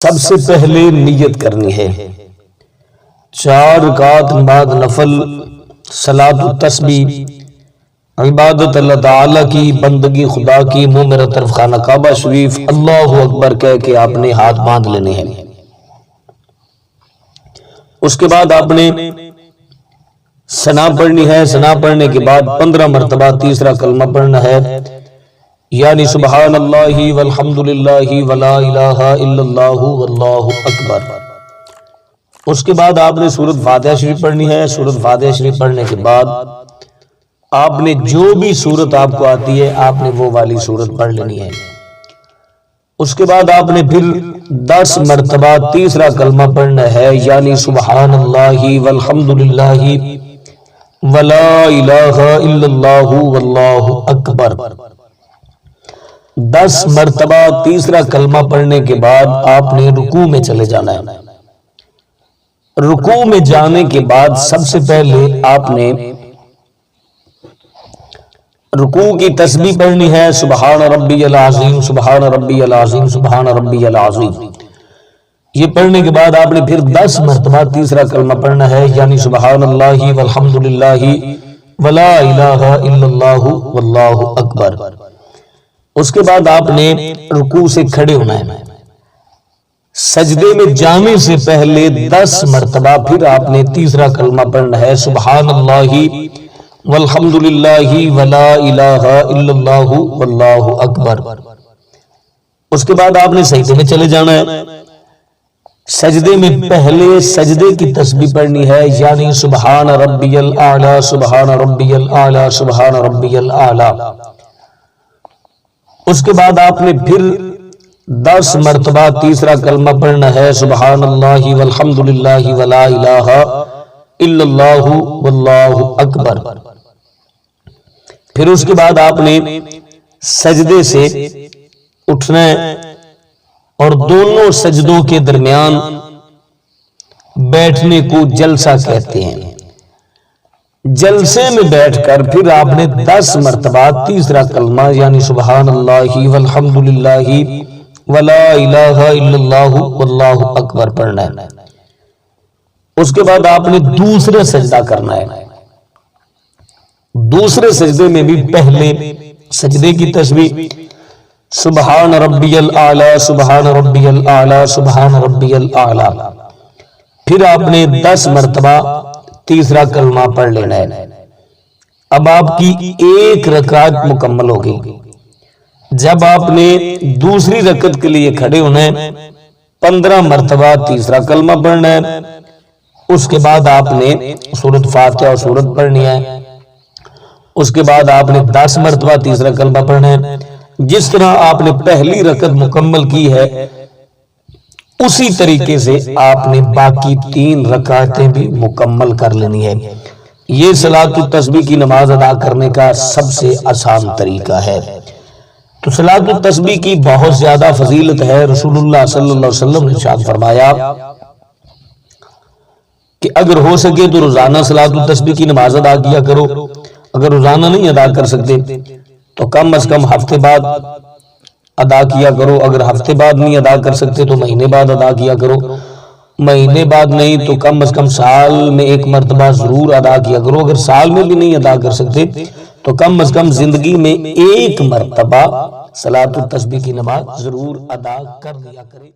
سب سے پہلے نیت کرنی ہے، 4 رکعت بعد نفل صلاۃ التسبیح عبادت اللہ تعالی کی، بندگی خدا کی، منہ میرا طرف خانہ کعبہ شریف اللہ اکبر کہہ کے آپ نے ہاتھ باندھ لینے ہیں۔ اس کے بعد آپ نے ثنا پڑھنی ہے، ثنا پڑھنے کے بعد 15 مرتبہ تیسرا کلمہ پڑھنا ہے، یعنی سبحان اللہ والحمد للہ ولا الہ الا اللہ واللہ اکبر۔ اس کے بعد آپ نے سورۃ فاتحہ شریف پڑھنی ہے۔ سورۃ فاتحہ شریف پڑھنے کے بعد آپ نے جو بھی سورت آپ کو آتی ہے آپ نے وہ والی سورت پڑھ لینی ہے۔ اس کے بعد آپ نے پھر 10 مرتبہ تیسرا کلمہ پڑھنا ہے، یعنی سبحان اللہ والحمد للہ ولا الہ الا اللہ واللہ اکبر۔ 10 مرتبہ تیسرا کلمہ پڑھنے کے بعد آپ نے رکوع میں چلے جانا ہے۔ رکوع میں جانے کے بعد سب سے پہلے آپ نے رکوع کی تسبیح پڑھنی ہے، سبحان ربی العظیم سبحان ربی العظیم سبحان ربی العظیم۔ یہ پڑھنے کے بعد آپ نے پھر 10 مرتبہ تیسرا کلمہ پڑھنا ہے، یعنی سبحان اللہ والحمد للہ ولا الہ الا اللہ واللہ اکبر۔ اس کے بعد آپ نے رکوع سے کھڑے ہونا ہے۔ سجدے میں جانے سے پہلے 10 مرتبہ پھر آپ نے تیسرا کلمہ پڑھنا ہے، سبحان اللہ والحمد للہ ولا الہ الا اللہ واللہ اکبر۔ اس کے بعد آپ نے سجدے میں چلے جانا ہے۔ سجدے میں پہلے سجدے کی تسبیح پڑھنی ہے، یعنی سبحان ربی الاعلی سبحان ربی الاعلی سبحان ربی الاعلی۔ اس کے بعد آپ نے پھر 10 مرتبہ تیسرا کلمہ پڑھنا ہے، سبحان اللہ والحمد للہ ولا الہ الا اللہ واللہ اکبر۔ پھر اس کے بعد آپ نے سجدے سے اٹھنا ہے اور دونوں سجدوں کے درمیان بیٹھنے کو جلسہ کہتے ہیں۔ جلسے میں بیٹھ کر پھر آپ نے 10 مرتبہ تیسرا کلمہ یعنی سبحان اللہ والحمد للہ ولا الہ الا اللہ واللہ اکبر پڑھنا ہے۔ اس کے بعد آپ نے دوسرا سجدہ کرنا ہے۔ دوسرے سجدے میں بھی پہلے سجدے کی تسبیح سبحان ربی الاعلی سبحان ربی الاعلی سبحان ربی الاعلی، پھر آپ نے 10 مرتبہ تیسرا کلمہ پڑھ لینا ہے۔ اب آپ کی ایک رکعت مکمل ہو گئی۔ جب آپ نے دوسری رکعت کے لیے کھڑے ہونا ہے 15 مرتبہ تیسرا کلمہ پڑھنا ہے۔ اس کے بعد آپ نے سورۃ فاتحہ اور سورت پڑھنی ہے۔ اس کے بعد آپ نے 10 مرتبہ تیسرا کلمہ پڑھنا ہے۔ جس طرح آپ نے پہلی رکعت مکمل کی ہے اسی طریقے سے آپ نے باقی 3 رکعتیں بھی مکمل کر لینی ہے۔ یہ صلاۃ التسبیح کی نماز ادا کرنے کا سب سے آسان طریقہ ہے۔ تو صلاۃ التسبیح کی بہت زیادہ فضیلت ہے۔ رسول اللہ صلی اللہ علیہ وسلم نے ارشاد فرمایا کہ اگر ہو سکے تو روزانہ صلاۃ التسبیح کی نماز ادا کیا کرو۔ اگر روزانہ نہیں ادا کر سکتے تو کم از کم ہفتے بعد ادا کیا کرو۔ اگر ہفتے بعد نہیں ادا کر سکتے تو مہینے بعد ادا کیا کرو۔ مہینے بعد نہیں تو کم از کم سال میں 1 مرتبہ ضرور ادا کیا کرو۔ اگر سال میں بھی نہیں ادا کر سکتے تو کم از کم زندگی میں 1 مرتبہ صلاۃ التسبیح کی نماز ضرور ادا کر لیا کرے۔